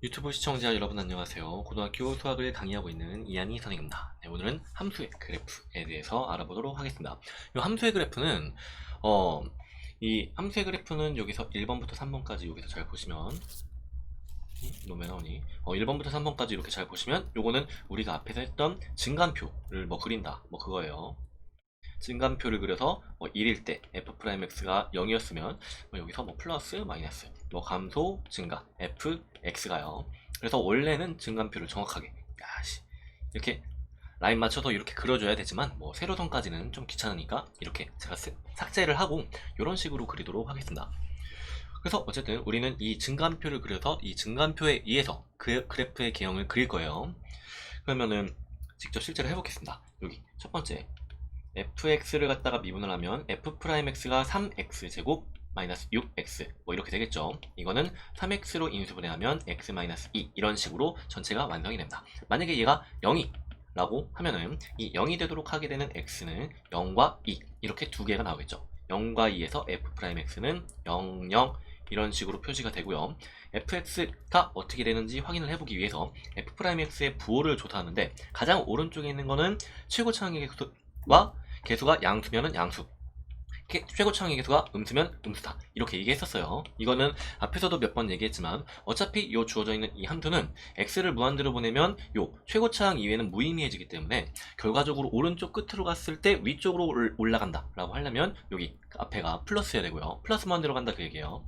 유튜브 시청자 여러분 안녕하세요. 고등학교 수학을 강의하고 있는 이한희 선생님입니다. 네, 오늘은 함수의 그래프에 대해서 알아보도록 하겠습니다. 이 함수의 그래프는 이 함수의 그래프는 여기서 1번부터 3번까지 여기서 잘 보시면 너왜 나오니? 1번부터 3번까지 이렇게 잘 보시면 요거는 우리가 앞에서 했던 증간표를 그린다 그거예요. 증간표를 그려서 1일 때 f'x가 0이었으면 여기서 플러스 마이너스 감소 증가 fx가요. 그래서 원래는 증간표를 정확하게 이렇게 라인 맞춰서 이렇게 그려줘야 되지만 세로선까지는 좀 귀찮으니까 이렇게 제가 삭제를 하고 이런 식으로 그리도록 하겠습니다. 그래서 어쨌든 우리는 이 증간표를 그려서 이 증간표에 의해서 그 그래프의 개형을 그릴 거예요. 그러면은 직접 실제로 해보겠습니다. 여기 첫 번째 fx를 갖다가 미분을 하면 f'x가 3x제곱 마이너스 6x 이렇게 되겠죠. 이거는 3x로 인수분해하면 x 마이너스 2 이런 식으로 전체가 완성이 됩니다. 만약에 얘가 0이 라고 하면은 이 0이 되도록 하게 되는 x는 0과 2 이렇게 두 개가 나오겠죠. 0과 2에서 f'x는 0, 0 이런 식으로 표시가 되고요. fx가 어떻게 되는지 확인을 해보기 위해서 f'x의 부호를 조사하는데 가장 오른쪽에 있는 거는 최고차항의 개수와 개수가 양수면은 양수, 최고차항의 개수가 음수면 음수다 이렇게 얘기했었어요. 이거는 앞에서도 몇 번 얘기했지만 어차피 요 주어져 있는 이 함수는 x를 무한대로 보내면 요 최고차항 이외에는 무의미해지기 때문에 결과적으로 오른쪽 끝으로 갔을 때 위쪽으로 올라간다 라고 하려면 여기 앞에가 플러스여야 되고요. 플러스 무한대로 간다 그 얘기예요.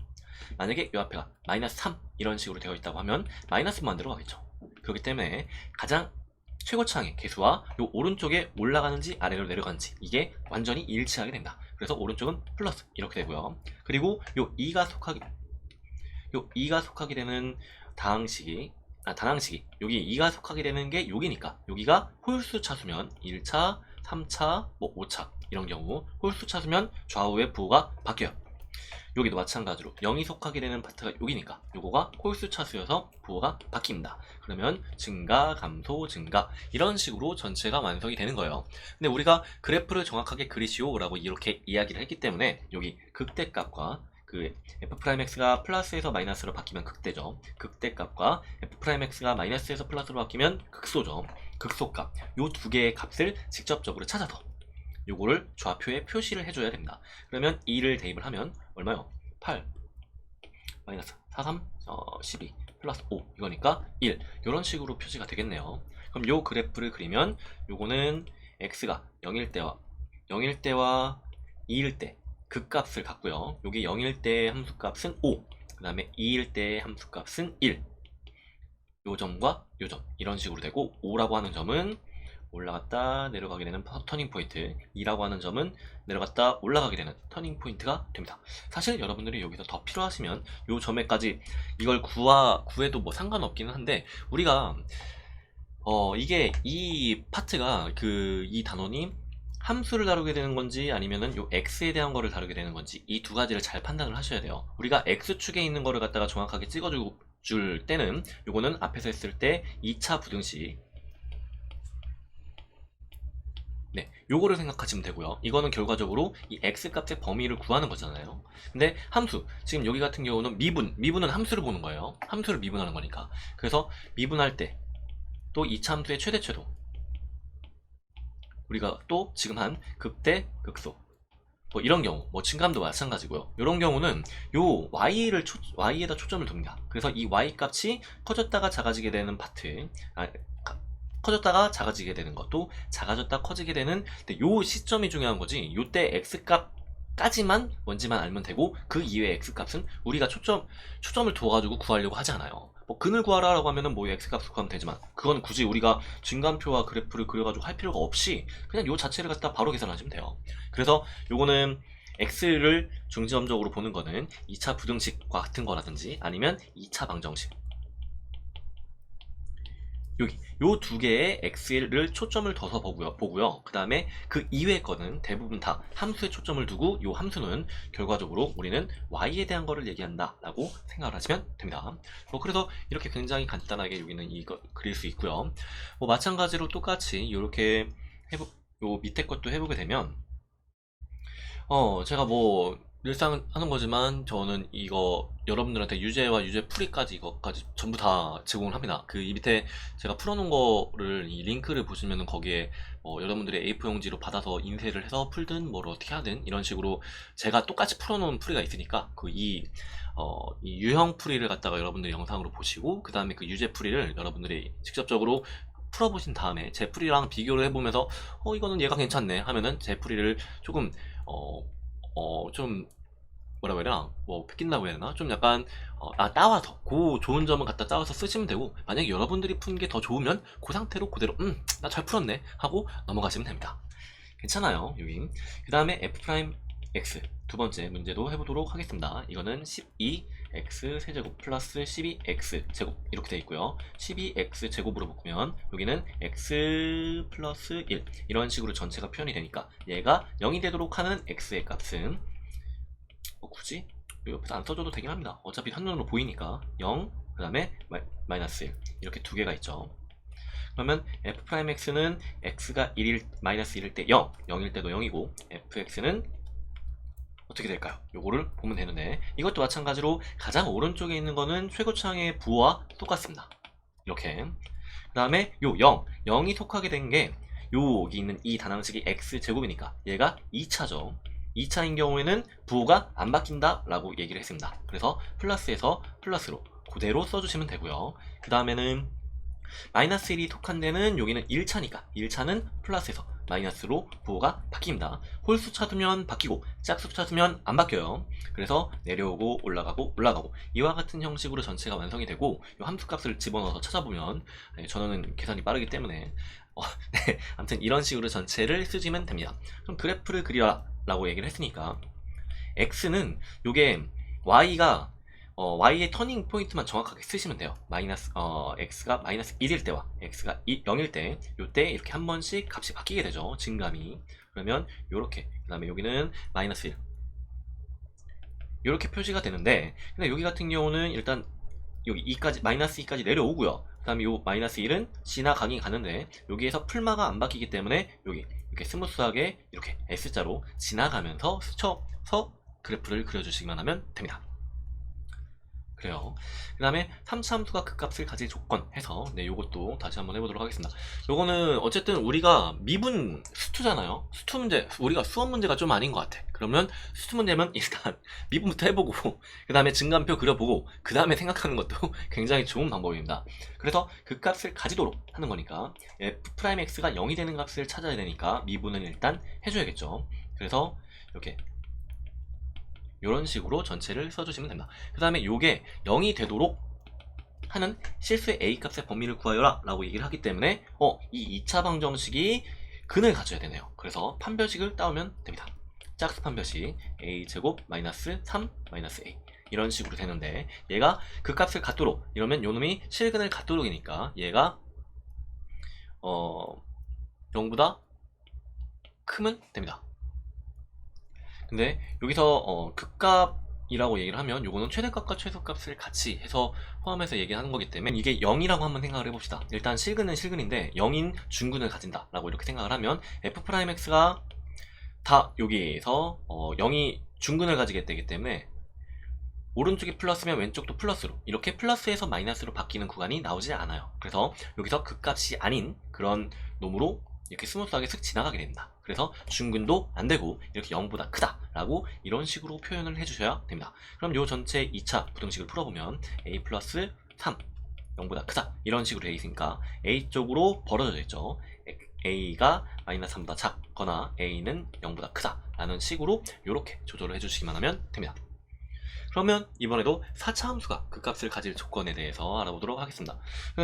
만약에 요 앞에가 마이너스 3 이런 식으로 되어 있다고 하면 마이너스 무한대로 가겠죠. 그렇기 때문에 가장 최고차항의 개수와 요 오른쪽에 올라가는지 아래로 내려가는지 이게 완전히 일치하게 된다. 그래서 오른쪽은 플러스 이렇게 되고요. 그리고 요 2가 속하게 되는 다항식이 여기 2가 속하게 되는 게 여기니까 여기가 홀수 차수면 1차, 3차, 5차 이런 경우 홀수 차수면 좌우의 부호가 바뀌어요. 여기도 마찬가지로 0이 속하게 되는 파트가 여기니까 요거가 홀수 차수여서 부호가 바뀝니다. 그러면 증가, 감소, 증가 이런 식으로 전체가 완성이 되는 거예요. 근데 우리가 그래프를 정확하게 그리시오 라고 이렇게 이야기를 했기 때문에 여기 극대값과 그 f'x가 플러스에서 마이너스로 바뀌면 극대죠. 극대값과 f'x가 마이너스에서 플러스로 바뀌면 극소죠. 극소값 요 두 개의 값을 직접적으로 찾아서 요거를 좌표에 표시를 해줘야 됩니다. 그러면 2를 대입을 하면 얼마요? 8 마이너스 43 12 플러스 5 이거니까 1 이런 식으로 표시가 되겠네요. 그럼 요 그래프를 그리면 요거는 x가 0일 때와 2일 때 극값을 갖고요. 여기 0일 때 함수값은 5 그 다음에 2일 때 함수값은 1 요 점과 요 점 이런 식으로 되고 5라고 하는 점은 올라갔다 내려가게 되는 터닝 포인트, 2라고 하는 점은 내려갔다 올라가게 되는 터닝 포인트가 됩니다. 사실 여러분들이 여기서 더 필요하시면 요 점에까지 이걸 구해도 상관없기는 한데 우리가 이게 이 파트가 이 단원이 함수를 다루게 되는 건지 아니면은 요 x에 대한 거를 다루게 되는 건지 이 두 가지를 잘 판단을 하셔야 돼요. 우리가 x축에 있는 거를 갖다가 정확하게 찍어줄 때는 요거는 앞에서 했을 때 2차 부등식 요거를 생각하시면 되고요. 이거는 결과적으로 이 x값의 범위를 구하는 거잖아요. 근데 함수, 지금 여기 같은 경우는 미분은 함수를 보는 거예요. 함수를 미분하는 거니까. 그래서 미분할 때 또 2차 함수의 최대 최소 우리가 또 지금 한 극대 극소 이런 경우 증감도 마찬가지고요. 이런 경우는 요 y에다 초점을 둡니다. 그래서 이 y 값이 커졌다가 작아지게 되는 파트 커졌다가 작아지게 되는 것도 작아졌다 커지게 되는 요 시점이 중요한 거지. 요때 x값까지만 뭔지만 알면 되고 그 이외의 x값은 우리가 초점을 두어가지고 구하려고 하지 않아요. 근을 구하라 라고 하면은 x값을 구하면 되지만 그건 굳이 우리가 증간표와 그래프를 그려가지고 할 필요가 없이 그냥 요 자체를 갖다 바로 계산하시면 돼요. 그래서 요거는 x를 중점적으로 보는 거는 2차 부등식과 같은 거라든지 아니면 2차 방정식 여기 요 두 개의 x를 초점을 둬서 보고요. 그 다음에 그 이외의 거는 대부분 다 함수에 초점을 두고 요 함수는 결과적으로 우리는 y에 대한 거를 얘기한다 라고 생각을 하시면 됩니다. 그래서 이렇게 굉장히 간단하게 여기는 이거 그릴 수 있고요. 마찬가지로 똑같이 이렇게 요 밑에 것도 해보게 되면 제가 늘상 하는 거지만 저는 이거 여러분들한테 유제와 유제 풀이까지 이거까지 전부 다 제공을 합니다. 그 이 밑에 제가 풀어놓은 거를 이 링크를 보시면은 거기에 여러분들이 A4 용지로 받아서 인쇄를 해서 풀든 뭘 어떻게 하든 이런 식으로 제가 똑같이 풀어놓은 풀이가 있으니까 이 유형 풀이를 갖다가 여러분들이 영상으로 보시고 그 다음에 그 유제 풀이를 여러분들이 직접적으로 풀어보신 다음에 제 풀이랑 비교를 해보면서 이거는 얘가 괜찮네 하면은 제 풀이를 조금 좀 뭐라고 해야 되나 뭐 뺏긴다고 해야 되나 좀 약간 따와서 그 좋은 점을 갖다 따와서 쓰시면 되고 만약에 여러분들이 푼 게 더 좋으면 그 상태로 그대로 나 잘 풀었네 하고 넘어가시면 됩니다. 괜찮아요 여기. 그 다음에 F' X 두 번째 문제도 해보도록 하겠습니다. 이거는 12x 세제곱 플러스 12x 제곱 이렇게 되어 있고요. 12x 제곱으로 묶으면 여기는 x 플러스 1 이런 식으로 전체가 표현이 되니까 얘가 0이 되도록 하는 x의 값은 굳이 옆에서 안 써줘도 되긴 합니다. 어차피 한눈으로 보이니까 0, 그 다음에 마이너스 1 이렇게 두 개가 있죠. 그러면 f'x는 x가 마이너스 1일 때 0, 0일 때도 0이고 fx는 어떻게 될까요? 요거를 보면 되는데 이것도 마찬가지로 가장 오른쪽에 있는 거는 최고차항의 부호와 똑같습니다. 이렇게. 그 다음에 요 0이 속하게 된 게 여기 있는 이 단항식이 x제곱이니까 얘가 2차죠. 2차인 경우에는 부호가 안 바뀐다 라고 얘기를 했습니다. 그래서 플러스에서 플러스로 그대로 써주시면 되고요. 그 다음에는 마이너스 1이 속한 데는 여기는 1차니까 1차는 플러스에서 마이너스로 부호가 바뀝니다. 홀수 찾으면 바뀌고 짝수 찾으면 안 바뀌어요. 그래서 내려오고 올라가고 이와 같은 형식으로 전체가 완성이 되고 이 함수값을 집어넣어서 찾아보면 저는 계산이 빠르기 때문에 네, 아무튼 이런 식으로 전체를 쓰시면 됩니다. 그럼 그래프를 그리라 라고 얘기를 했으니까 x는 요게 y가 y의 터닝 포인트만 정확하게 쓰시면 돼요. x가 마이너스 1일 때와 x가 0일 때 요때 이렇게 한 번씩 값이 바뀌게 되죠. 증감이. 그러면 요렇게 그 다음에 여기는 마이너스 1 요렇게 표시가 되는데 근데 여기 같은 경우는 일단 여기 2까지 마이너스 2까지 내려오고요. 그 다음에 요 마이너스 1은 지나가긴 가는데 여기에서 풀마가 안 바뀌기 때문에 여기 이렇게 스무스하게 이렇게 S자로 지나가면서 스쳐서 그래프를 그려주시기만 하면 됩니다. 그래요. 그 다음에 3차 함수가 그 값을 가질 조건 해서 요것도 다시 한번 해보도록 하겠습니다. 요거는 어쨌든 우리가 미분 수투잖아요. 수투 문제, 우리가 수업 문제가 좀 아닌 것 같아. 그러면 수투 문제면 일단 미분부터 해보고 그 다음에 증감표 그려보고 그 다음에 생각하는 것도 굉장히 좋은 방법입니다. 그래서 그 값을 가지도록 하는 거니까 f'x가 0이 되는 값을 찾아야 되니까 미분은 일단 해줘야겠죠. 그래서 이렇게 이런 식으로 전체를 써주시면 됩니다. 그 다음에 요게 0이 되도록 하는 실수의 a 값의 범위를 구하여라 라고 얘기를 하기 때문에 이 2차 방정식이 근을 가져야 되네요. 그래서 판별식을 따오면 됩니다. 짝수 판별식 a제곱 마이너스 3 마이너스 a 이런 식으로 되는데 얘가 그 값을 갖도록 이러면 요놈이 실근을 갖도록이니까 얘가 0보다 크면 됩니다. 근데 여기서 극값이라고 얘기를 하면 요거는 최대값과 최소값을 같이 해서 포함해서 얘기하는 거기 때문에 이게 0이라고 한번 생각을 해봅시다. 일단 실근은 실근인데 0인 중근을 가진다 라고 이렇게 생각을 하면 f'x가 다 여기에서 0이 중근을 가지게 되기 때문에 오른쪽이 플러스면 왼쪽도 플러스로 이렇게 플러스에서 마이너스로 바뀌는 구간이 나오지 않아요. 그래서 여기서 극값이 아닌 그런 놈으로 이렇게 스무스하게 슥 지나가게 됩니다. 그래서 중근도 안되고 이렇게 0보다 크다 라고 이런 식으로 표현을 해주셔야 됩니다. 그럼 요 전체 2차 부등식을 풀어보면 a 플러스 3 0보다 크다 이런 식으로 되어 있으니까 a 쪽으로 벌어져 있죠. a가 마이너스 3보다 작거나 a는 0보다 크다 라는 식으로 이렇게 조절을 해주시기만 하면 됩니다. 그러면 이번에도 4차 함수가 그 값을 가질 조건에 대해서 알아보도록 하겠습니다.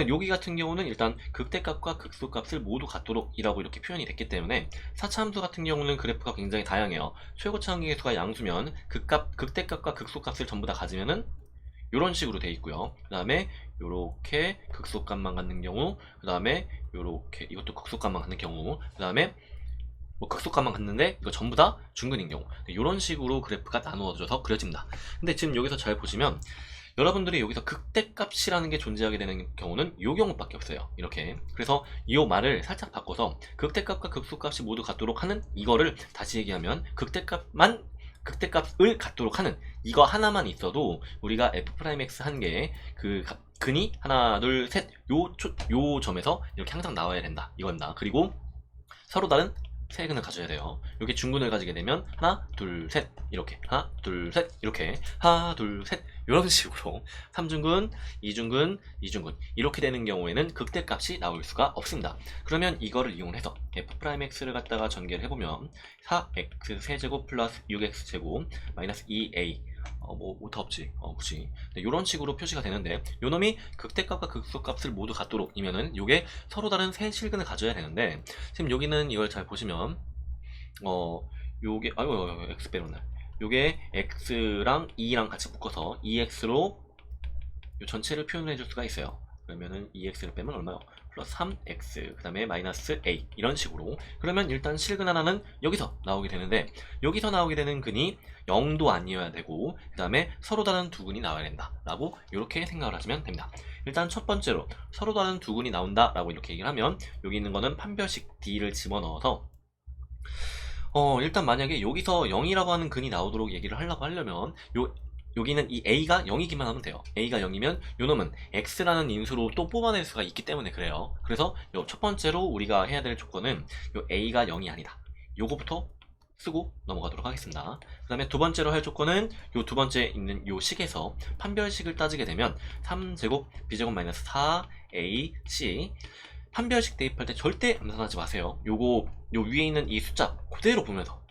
여기 같은 경우는 일단 극대값과 극소값을 모두 갖도록 이라고 이렇게 표현이 됐기 때문에 4차 함수 같은 경우는 그래프가 굉장히 다양해요. 최고차항의 수가 양수면 극대값과 극소값을 전부 다 가지면은 이런 식으로 돼 있고요. 그 다음에 요렇게 극소값만 갖는 경우, 그 다음에 요렇게 이것도 극소값만 갖는 경우, 그 다음에 극소값만 갖는데 이거 전부 다 중근인 경우 이런 식으로 그래프가 나누어져서 그려집니다. 근데 지금 여기서 잘 보시면 여러분들이 여기서 극대값이라는 게 존재하게 되는 경우는 이 경우밖에 없어요. 이렇게. 그래서 이 말을 살짝 바꿔서 극대값과 극소값이 모두 같도록 하는 이거를 다시 얘기하면 극대값만 극대값을 갖도록 하는 이거 하나만 있어도 우리가 f'x 한 개의 그 근이 하나 둘 셋 요 점에서 이렇게 항상 나와야 된다 이겁니다. 그리고 서로 다른 세 근을 가져야 돼요. 이렇게 중근을 가지게 되면 하나 둘 셋 이렇게 하나 둘 셋 이렇게 하나 둘 셋 이런 식으로 3중근, 2중근, 2중근 이렇게 되는 경우에는 극대값이 나올 수가 없습니다. 그러면 이거를 이용해서 f'x를 갖다가 전개를 해보면 4x 세제곱 플러스 6x 제곱 마이너스 2a 뭐 오타 없지? 그치. 네, 이런 식으로 표시가 되는데 요놈이 극대값과 극소값을 모두 갖도록 이면은 요게 서로 다른 세 실근을 가져야 되는데 지금 여기는 이걸 잘 보시면 요게 아유 x 빼놓네. 요게 x랑 2랑 같이 묶어서 2x로 요 전체를 표현해 줄 수가 있어요. 그러면은 2x를 빼면 얼마요? 플러스 3x 그 다음에 마이너스 a 이런 식으로. 그러면 일단 실근 하나는 여기서 나오게 되는데 여기서 나오게 되는 근이 0도 아니어야 되고 그 다음에 서로 다른 두 근이 나와야 된다 라고 이렇게 생각을 하시면 됩니다. 일단 첫 번째로 서로 다른 두 근이 나온다 라고 이렇게 얘기를 하면 여기 있는 거는 판별식 d를 집어넣어서 일단 만약에 여기서 0이라고 하는 근이 나오도록 얘기를 하려면 여기는 이 a가 0이기만 하면 돼요. a가 0이면 요놈은 x라는 인수로 또 뽑아낼 수가 있기 때문에 그래요. 그래서 요 첫 번째로 우리가 해야 될 조건은 요 a가 0이 아니다. 요거부터 쓰고 넘어가도록 하겠습니다. 그 다음에 두 번째로 할 조건은 요 두 번째 있는 요 식에서 판별식을 따지게 되면 3제곱 b제곱 마이너스 4ac 판별식 대입할 때 절대 암산하지 마세요. 요거 요 위에 있는 이 숫자 그대로 보면서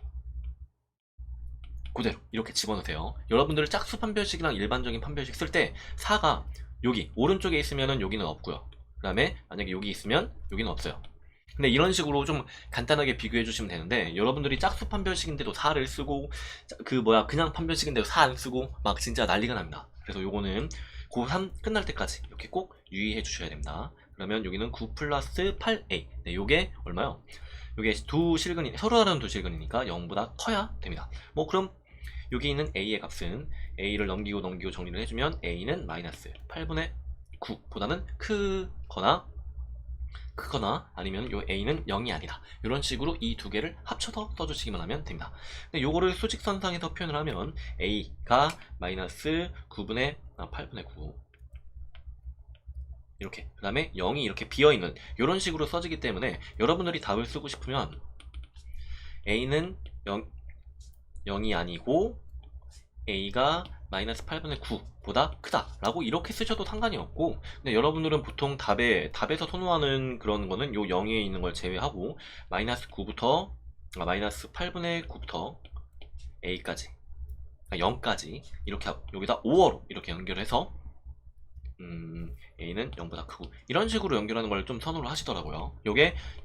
그대로 이렇게 집어넣으세요. 여러분들 짝수 판별식이랑 일반적인 판별식 쓸 때 4가 여기 오른쪽에 있으면 여기는 없고요. 그 다음에 만약에 여기 있으면 여기는 없어요. 근데 이런 식으로 좀 간단하게 비교해 주시면 되는데 여러분들이 짝수 판별식인데도 4를 쓰고 그냥 판별식인데도 4 안 쓰고 막 진짜 난리가 납니다. 그래서 요거는 고3 끝날 때까지 이렇게 꼭 유의해 주셔야 됩니다. 그러면 여기는 9 플러스 8a 네, 요게 얼마요? 요게 두 실근이 서로 다른 두 실근이니까 0보다 커야 됩니다. 뭐 그럼 여기 있는 a의 값은 a를 넘기고 정리를 해주면 a는 마이너스 8분의 9보다는 크거나 아니면 요 a는 0이 아니다. 이런 식으로 이 두 개를 합쳐서 써주시기만 하면 됩니다. 근데 요거를 수직선상에서 표현을 하면 a가 마이너스 8분의 9 이렇게 그 다음에 0이 이렇게 비어있는 이런 식으로 써지기 때문에 여러분들이 답을 쓰고 싶으면 a는 0이 아니고 a가 마이너스 8분의 9보다 크다 라고 이렇게 쓰셔도 상관이 없고 근데 여러분들은 보통 답에서 선호하는 그런 거는 요 0에 있는 걸 제외하고 마이너스 8분의 9부터 a까지 0까지 이렇게 여기다 5어로 이렇게 연결해서 a는 0보다 크고 이런 식으로 연결하는 걸 좀 선호를 하시더라고요.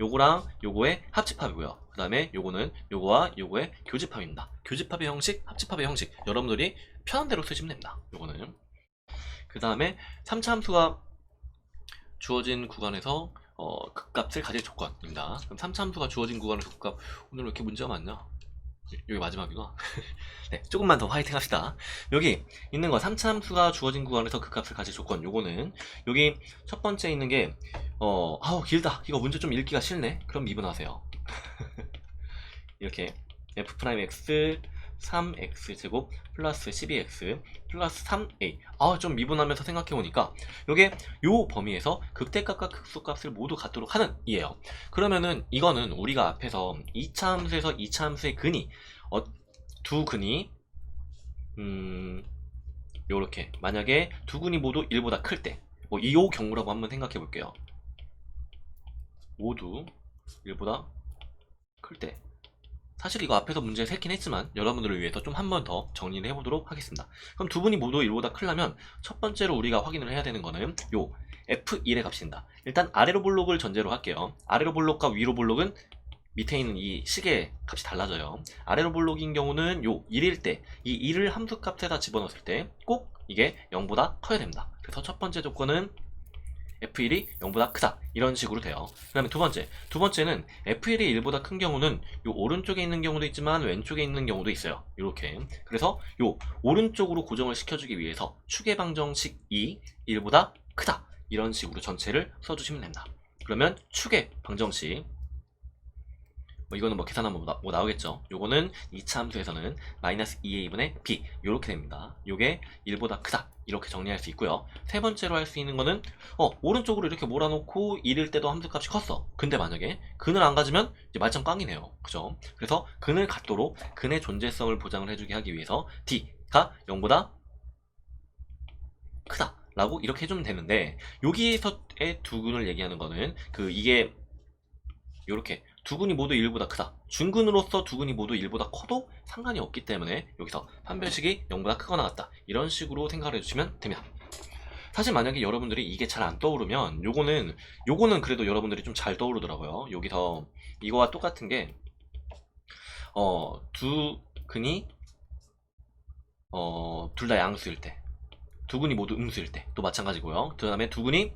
요거랑 요거의 합집합이고요. 그 다음에 요거는 요거와 요거의 교집합입니다. 교집합의 형식, 합집합의 형식 여러분들이 편한 대로 쓰시면 됩니다. 요거는 그 다음에 3차 함수가 주어진 구간에서 극값을 가질 조건입니다. 그럼 3차 함수가 주어진 구간에서 극값 오늘 왜 이렇게 문제가 많냐? 여기 마지막이구나. 네, 조금만 더 화이팅 합시다. 여기 있는 거 3차 함수가 주어진 구간에서 극값을 가질 조건 요거는 여기 첫 번째 있는 게 아우 길다. 이거 문제 좀 읽기가 싫네. 그럼 미분하세요. 이렇게 f'x 3x제곱 플러스 12x 플러스 3a 좀 미분하면서 생각해보니까 요게 요 범위에서 극대값과 극소값을 모두 갖도록 하는 이에요. 그러면은 이거는 우리가 앞에서 2차 함수에서 2차 함수의 근이 두 근이 요렇게 만약에 두 근이 모두 1보다 클 때 뭐 이 경우라고 한번 생각해 볼게요. 모두 1보다 클 때 사실 이거 앞에서 문제 새긴 했지만 여러분들을 위해서 좀 한 번 더 정리를 해보도록 하겠습니다. 그럼 두 분이 모두 1보다 크려면 첫 번째로 우리가 확인을 해야 되는 거는 요 F1의 값입니다. 일단 아래로 볼록을 전제로 할게요. 아래로 볼록과 위로 볼록은 밑에 있는 이 식의 값이 달라져요. 아래로 볼록인 경우는 요 1일 때 이 1을 함수값에다 집어넣었을 때 꼭 이게 0보다 커야 됩니다. 그래서 첫 번째 조건은 F1이 0보다 크다 이런 식으로 돼요. 그 다음에 두 번째는 F1이 1보다 큰 경우는 요 오른쪽에 있는 경우도 있지만 왼쪽에 있는 경우도 있어요. 이렇게 그래서 요 오른쪽으로 고정을 시켜주기 위해서 축의 방정식이 1보다 크다 이런 식으로 전체를 써주시면 됩니다. 그러면 축의 방정식 뭐 이거는 뭐 계산하면 뭐 나오겠죠. 요거는 2차 함수에서는 마이너스 2a분의 b 요렇게 됩니다. 요게 1보다 크다 이렇게 정리할 수 있고요. 세 번째로 할 수 있는 거는 오른쪽으로 이렇게 몰아놓고 1일 때도 함수값이 컸어. 근데 만약에 근을 안 가지면 이제 말짱 꽝이네요. 그죠? 그래서 근을 갖도록 근의 존재성을 보장을 해주게 하기 위해서 d가 0보다 크다 라고 이렇게 해주면 되는데, 여기에서의 두근을 얘기하는 거는 이게 요렇게 두근이 모두 1보다 크다, 중근으로서 두근이 모두 1보다 커도 상관이 없기 때문에 여기서 판별식이 0보다 크거나 같다 이런 식으로 생각을 해주시면 됩니다. 사실 만약에 여러분들이 이게 잘 안 떠오르면 요거는 그래도 여러분들이 좀 잘 떠오르더라고요. 여기서 이거와 똑같은 게 두근이 둘 다 양수일 때, 두근이 모두 음수일 때 또 마찬가지고요. 그 다음에 두근이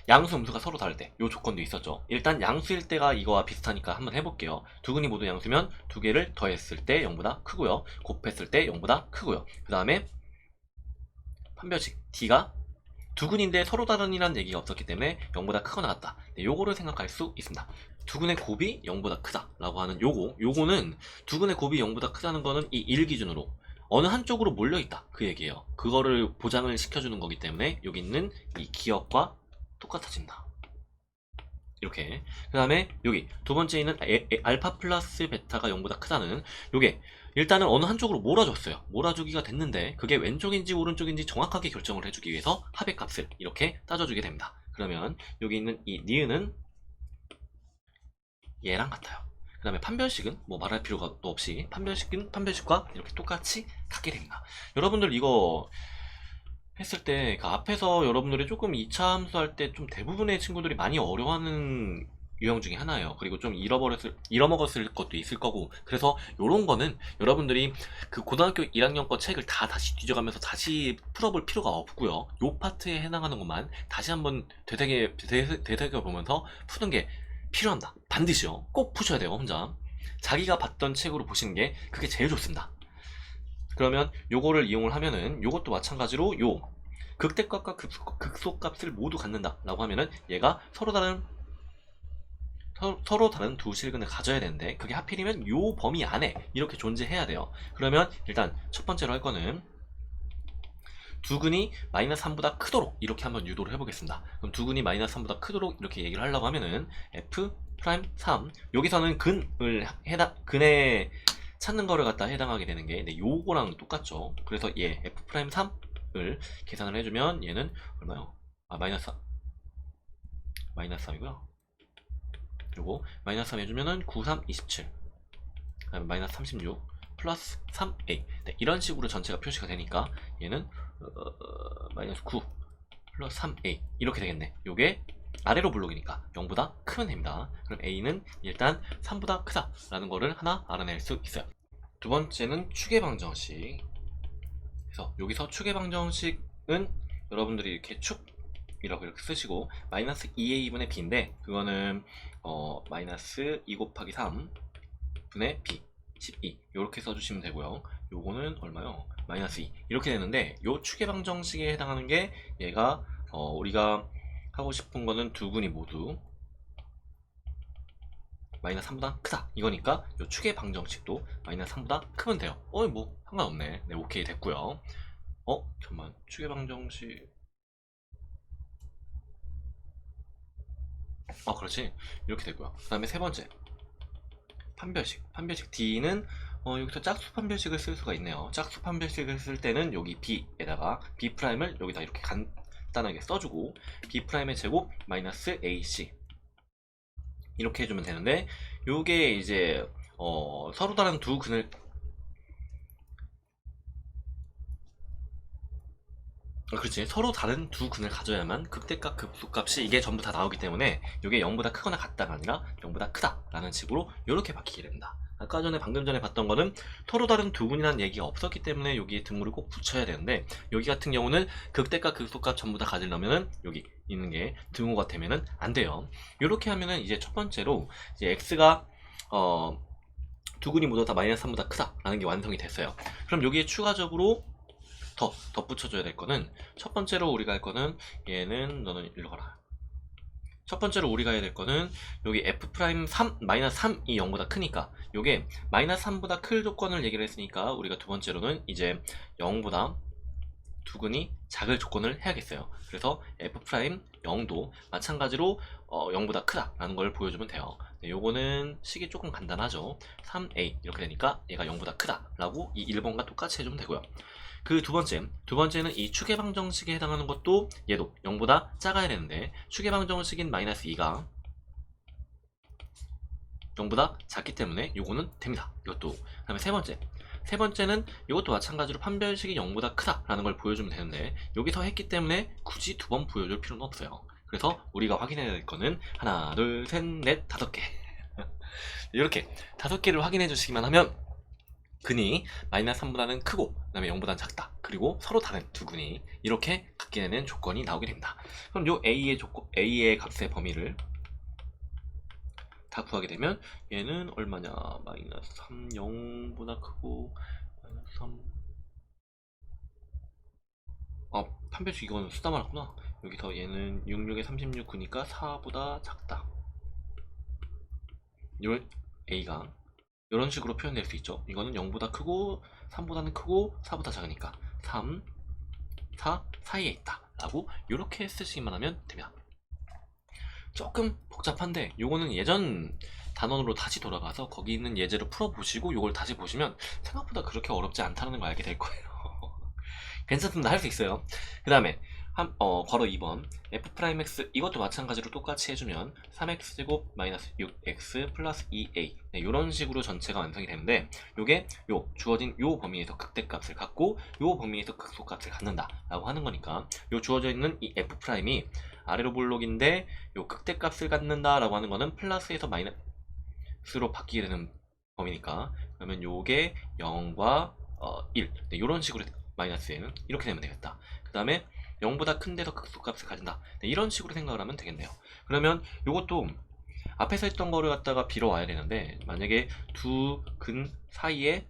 양수 음수가 서로 다를 때 요 조건도 있었죠. 일단 양수일 때가 이거와 비슷하니까 한번 해볼게요. 두근이 모두 양수면 두 개를 더했을 때 0보다 크고요, 곱했을 때 0보다 크고요. 그 다음에 판별식 d가 두근인데 서로 다른이라는 얘기가 없었기 때문에 0보다 크거나 같다. 네, 요거를 생각할 수 있습니다. 두근의 곱이 0보다 크다 라고 하는 요거는 두근의 곱이 0보다 크다는 거는 이 1 기준으로 어느 한쪽으로 몰려있다 그 얘기예요. 그거를 보장을 시켜주는 거기 때문에 여기 있는 이 기억과 똑같아진다. 이렇게. 그 다음에 여기 두 번째 있는 알파 플러스 베타가 0보다 크다는 요게 일단은 어느 한쪽으로 몰아줬어요. 몰아주기가 됐는데 그게 왼쪽인지 오른쪽인지 정확하게 결정을 해주기 위해서 합의 값을 이렇게 따져주게 됩니다. 그러면 여기 있는 이 니은은 얘랑 같아요. 그 다음에 판별식은 뭐 말할 필요가 없이 판별식은 판별식과 이렇게 똑같이 같게 됩니다. 여러분들 이거 했을 때 앞에서 여러분들이 조금 2차 함수 할 때 좀 대부분의 친구들이 많이 어려워하는 유형 중에 하나예요. 그리고 좀 잃어먹었을 것도 있을 거고, 그래서 요런 거는 여러분들이 고등학교 1학년 거 책을 다시 뒤져가면서 다시 풀어볼 필요가 없고요. 요 파트에 해당하는 것만 다시 한번 되새겨보면서 푸는 게 필요합니다. 반드시요. 꼭 푸셔야 돼요. 혼자 자기가 봤던 책으로 보시는 게 그게 제일 좋습니다. 그러면 요거를 이용을 하면은 요것도 마찬가지로 요 극대값과 극소값을 모두 갖는다 라고 하면은 얘가 서로 다른 두 실근을 가져야 되는데 그게 하필이면 요 범위 안에 이렇게 존재해야 돼요. 그러면 일단 첫 번째로 할 거는 두근이 마이너스 3보다 크도록 이렇게 한번 유도를 해보겠습니다. 그럼 두근이 마이너스 3보다 크도록 이렇게 얘기를 하려고 하면은 f 프라임 3 여기서는 근에 찾는 거를 갖다 해당하게 되는 게 요거랑 똑같죠. 그래서 얘 f 프라임 3을 계산을 해주면 얘는 얼마요? 마이너스 3이고요. 요거 마이너스 3 해주면은 9, 3, 27 그다음에 마이너스 36 플러스 3a 네, 이런 식으로 전체가 표시가 되니까 얘는 마이너스 9 플러스 3a 이렇게 되겠네. 요게 아래로 블록이니까 0보다 크면 됩니다. 그럼 a는 일단 3보다 크다 라는 거를 하나 알아낼 수 있어요. 두 번째는 추계방정식. 그래서 여기서 추계방정식은 여러분들이 이렇게 축이라고 이렇게 쓰시고 마이너스 2a분의 b인데 그거는 마이너스 2 곱하기 3 분의 b 12 이렇게 써주시면 되고요. 요거는 얼마요? 마이너스 2 이렇게 되는데 요 추계방정식에 해당하는 게 얘가 우리가 하고 싶은 거는 두 근이 모두 마이너스 3보다 크다 이거니까 요 추계방정식도 마이너스 3보다 크면 돼요. 뭐 상관없네. 네, 오케이 됐고요. 잠깐만, 추계방정식 그렇지, 이렇게 되고요. 그 다음에 세 번째 판별식 D는 여기서 짝수 판별식을 쓸 수가 있네요. 짝수 판별식을 쓸 때는 여기 B에다가 B'을 여기다 이렇게 간단하게 써주고 B'의 제곱 마이너스 AC 이렇게 해주면 되는데 요게 이제 서로 다른 두 근을 그렇지, 서로 다른 두 근을 가져야만 극대값 극소값이 이게 전부 다 나오기 때문에 이게 0보다 크거나 같다가 아니라 0보다 크다 라는 식으로 이렇게 바뀌게 됩니다. 아까 전에 방금 전에 봤던 거는 서로 다른 두 근이라는 얘기가 없었기 때문에 여기에 등물을 꼭 붙여야 되는데 여기 같은 경우는 극대값 극소값 전부 다 가지려면은 여기 있는 게 등호가 되면은 안 돼요. 이렇게 하면은 이제 첫 번째로 이제 x가 두 근이 모두 다 마이너스 3보다 크다 라는 게 완성이 됐어요. 그럼 여기에 추가적으로 덧붙여줘야 될 거는 첫 번째로 우리가 할 거는 얘는 너는 일로 가라. 첫 번째로 우리가 해야 될 거는 여기 f 프라임 3 마이너스 3이 0보다 크니까 요게 마이너스 3보다 클 조건을 얘기를 했으니까 우리가 두 번째로는 이제 0보다 두근이 작을 조건을 해야겠어요. 그래서 f 프라임 0도 마찬가지로 0보다 크다라는 걸 보여주면 돼요. 네, 요거는 식이 조금 간단하죠. 3a 이렇게 되니까 얘가 0보다 크다라고 이 1번과 똑같이 해주면 되고요. 그 두 번째는 이 추계방정식에 해당하는 것도 얘도 0보다 작아야 되는데 추계방정식인 마이너스 2가 0보다 작기 때문에 요거는 됩니다. 이것도. 그 다음에 세 번째는 이것도 마찬가지로 판별식이 0보다 크다라는 걸 보여주면 되는데 여기서 했기 때문에 굳이 두 번 보여줄 필요는 없어요. 그래서 우리가 확인해야 될 거는 하나, 둘, 셋, 넷, 5개 이렇게 5개를 확인해 주시기만 하면 근이 마이너스 3보다는 크고 그 다음에 0보다는 작다. 그리고 서로 다른 두 근이 이렇게 갖게 되는 조건이 나오게 됩니다. 그럼 요 A의 값의 범위를 다 구하게 되면 얘는 얼마냐? 마이너스 3, 0보다 크고 마이너스 3 판별식 이건 쓰다 말았구나. 여기서 얘는 66에 36 9니까 4보다 작다. 이걸 A가 이런 식으로 표현될 수 있죠. 이거는 0보다 크고 3보다는 크고 4보다 작으니까 3, 4 사이에 있다 라고 이렇게 쓰시기만 하면 됩니다. 조금 복잡한데 요거는 예전 단원으로 다시 돌아가서 거기 있는 예제를 풀어보시고 요걸 다시 보시면 생각보다 그렇게 어렵지 않다는 걸 알게 될 거예요. 괜찮습니다. 할 수 있어요. 그 다음에 괄호 2번 f'x 이것도 마찬가지로 똑같이 해주면 3x제곱 마이너스 6x 플러스 2a 네, 이런 식으로 전체가 완성이 되는데 요게 주어진 요 범위에서 극대값을 갖고 요 범위에서 극소값을 갖는다 라고 하는 거니까 요 주어져 있는 이 f'이 아래로 볼록인데 요 극대값을 갖는다 라고 하는 거는 플러스에서 마이너스로 바뀌게 되는 범위니까 그러면 요게 0과 1 네, 요런 식으로 마이너스에는 이렇게 되면 되겠다. 그 다음에 0보다 큰 데서 극소값을 가진다. 네, 이런 식으로 생각을 하면 되겠네요. 그러면 이것도 앞에서 했던 거를 갖다가 빌어 와야 되는데 만약에 두 근 사이에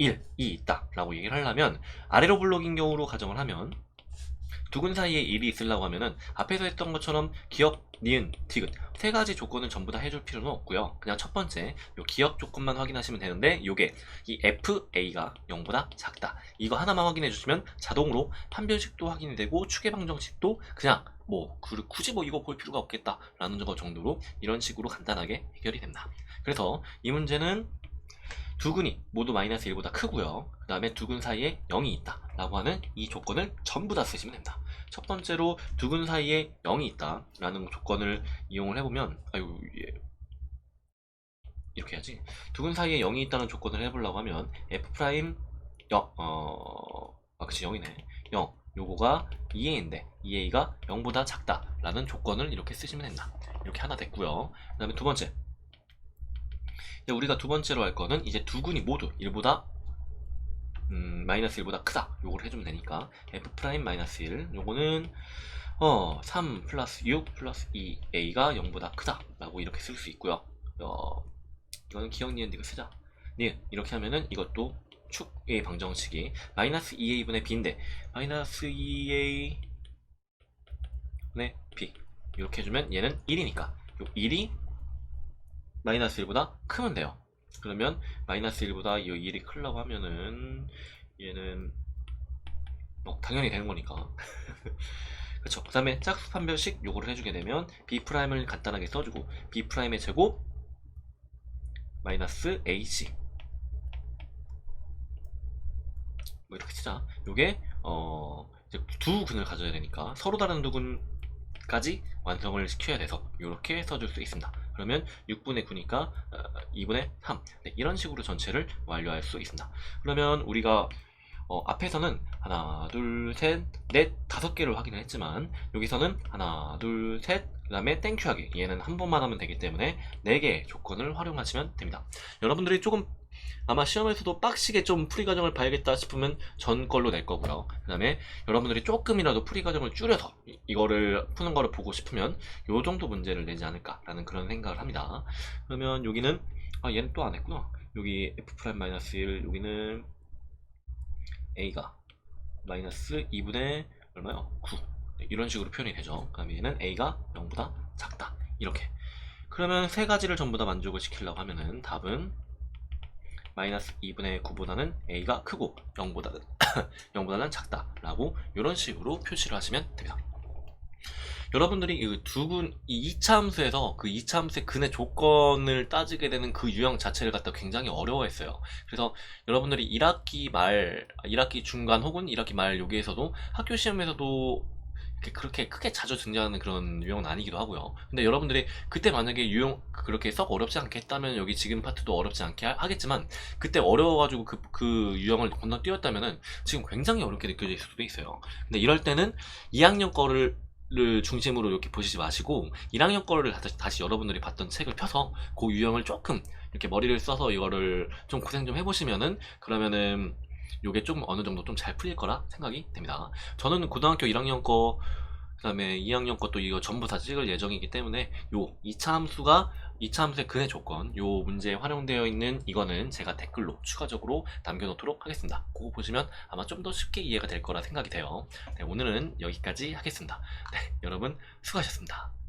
1이 있다 라고 얘기를 하려면 아래로 블록인 경우로 가정을 하면 두 근 사이에 1이 있으려고 하면은 앞에서 했던 것처럼 기억, 니은, 디귿 세 가지 조건을 전부 다 해줄 필요는 없고요. 그냥 첫 번째 요 기억 조건만 확인하시면 되는데 요게 이 FA가 0보다 작다. 이거 하나만 확인해 주시면 자동으로 판별식도 확인이 되고 추계방정식도 그냥 굳이 이거 볼 필요가 없겠다 라는 거 정도로 이런 식으로 간단하게 해결이 됩니다. 그래서 이 문제는 두 근이 모두 마이너스 1보다 크고요. 그 다음에 두 근 사이에 0이 있다 라고 하는 이 조건을 전부 다 쓰시면 됩니다. 첫 번째로 두 근 사이에 0이 있다 라는 조건을 이용을 해보면 이렇게 해야지. 두 근 사이에 0이 있다는 조건을 해보려고 하면 f 프라임 0 그치 0이네 0 요거가 2a인데 2a가 0보다 작다 라는 조건을 이렇게 쓰시면 된다. 이렇게 하나 됐고요. 그 다음에 두 번째 우리가 두 번째로 할 거는 이제 두 근이 모두 1보다 마이너스 1보다 크다 요걸 해주면 되니까 f 프라임 마이너스 1 요거는 3 플러스 6 플러스 2a가 0보다 크다 라고 이렇게 쓸 수 있고요. 이거는 기억 니은 디귿 쓰자. 니은 이렇게 하면은 이것도 축의 방정식이 마이너스 2a분의 b인데 마이너스 2a 분의 b 이렇게 해주면 얘는 1이니까 요 1이 마이너스 1보다 크면 돼요. 그러면 마이너스 1보다 이 1이 크려고 하면은 얘는 당연히 되는 거니까 그쵸. 그 다음에 짝수 판별식 요거를 해주게 되면 B'을 간단하게 써주고 B'의 제곱 마이너스 AC 이렇게 쓰자. 요게 이제 두 근을 가져야 되니까 서로 다른 두 근까지 완성을 시켜야 돼서 이렇게 써줄 수 있습니다. 그러면 6분의 9니까 2분의 3 네, 이런 식으로 전체를 완료할 수 있습니다. 그러면 우리가 앞에서는 하나, 둘, 셋, 넷, 5개를 확인을 했지만 여기서는 하나, 둘, 셋, 그 다음에 땡큐 하기 얘는 한 번만 하면 되기 때문에 4개의 조건을 활용하시면 됩니다. 여러분들이 조금 아마 시험에서도 빡시게 좀 풀이 과정을 봐야겠다 싶으면 전 걸로 낼 거고요. 그 다음에 여러분들이 조금이라도 풀이 과정을 줄여서 이거를 푸는 거를 보고 싶으면 요 정도 문제를 내지 않을까라는 그런 생각을 합니다. 그러면 여기는 얘는 또 안 했구나. 여기 f'-1 여기는 a가 마이너스 2분의 얼마요? 9 이런 식으로 표현이 되죠. 그럼 얘는 a가 0보다 작다 이렇게. 그러면 세 가지를 전부 다 만족을 시키려고 하면은 답은 마이너스 2분의 9보다는 a가 크고 0보다는 0보다는 작다 라고 이런 식으로 표시를 하시면 됩니다. 여러분들이 이 2차 함수에서 그 2차 함수의 근의 조건을 따지게 되는 그 유형 자체를 갖다 굉장히 어려워했어요. 그래서 여러분들이 1학기 중간 혹은 1학기 말 여기에서도 학교 시험에서도 그렇게 크게 자주 등장하는 그런 유형은 아니기도 하고요. 근데 여러분들이 그때 만약에 유형 그렇게 썩 어렵지 않게 했다면 여기 지금 파트도 어렵지 않게 하겠지만 그때 어려워가지고 그 유형을 건너뛰었다면은 지금 굉장히 어렵게 느껴질 수도 있어요. 근데 이럴 때는 2학년 거를 중심으로 이렇게 보시지 마시고 1학년 거를 다시 여러분들이 봤던 책을 펴서 그 유형을 조금 이렇게 머리를 써서 이거를 좀 고생 좀 해보시면은 그러면은 요게 좀 어느 정도 좀 잘 풀릴 거라 생각이 됩니다. 저는 고등학교 1학년 거 그다음에 2학년 것도 이거 전부 다 찍을 예정이기 때문에 요 2차 함수의 근의 조건 요 문제에 활용되어 있는 이거는 제가 댓글로 추가적으로 남겨놓도록 하겠습니다. 그거 보시면 아마 좀 더 쉽게 이해가 될 거라 생각이 돼요. 네, 오늘은 여기까지 하겠습니다. 네, 여러분 수고하셨습니다.